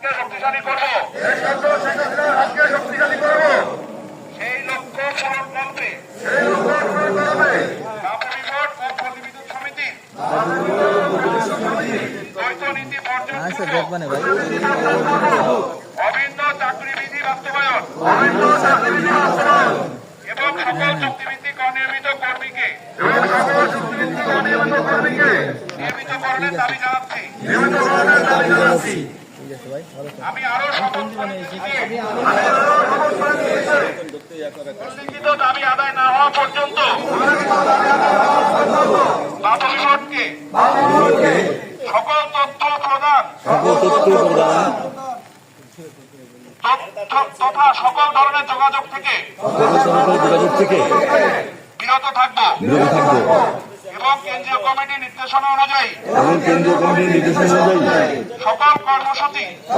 হাতকে শক্তিশালী করবো, সেই লক্ষ্য পূরণ করবে বাবুরিবোর্ড ও প্রতিবিদ্যুৎ সমিতির দ্বৈত নীতি বর্জন অভিন্ন চাকরিবিধি বাস্তবায়ন এবং সকল চুক্তিভিত্তিক অনিয়মিত কর্মীকে নিয়মিতকরণের দাবি জানাচ্ছি। আমি আরো শপথ উল্লিখিত দাবি আদায় না হওয়া পর্যন্ত বাবুরিবোর্ডকে সকল তথ্য প্রদান তথা সকল ধরনের যোগাযোগ থেকে বিরত থাকবো এবং কেন্দ্রীয় কমিটির নির্দেশনা অনুযায়ী সকল কর্মসূচি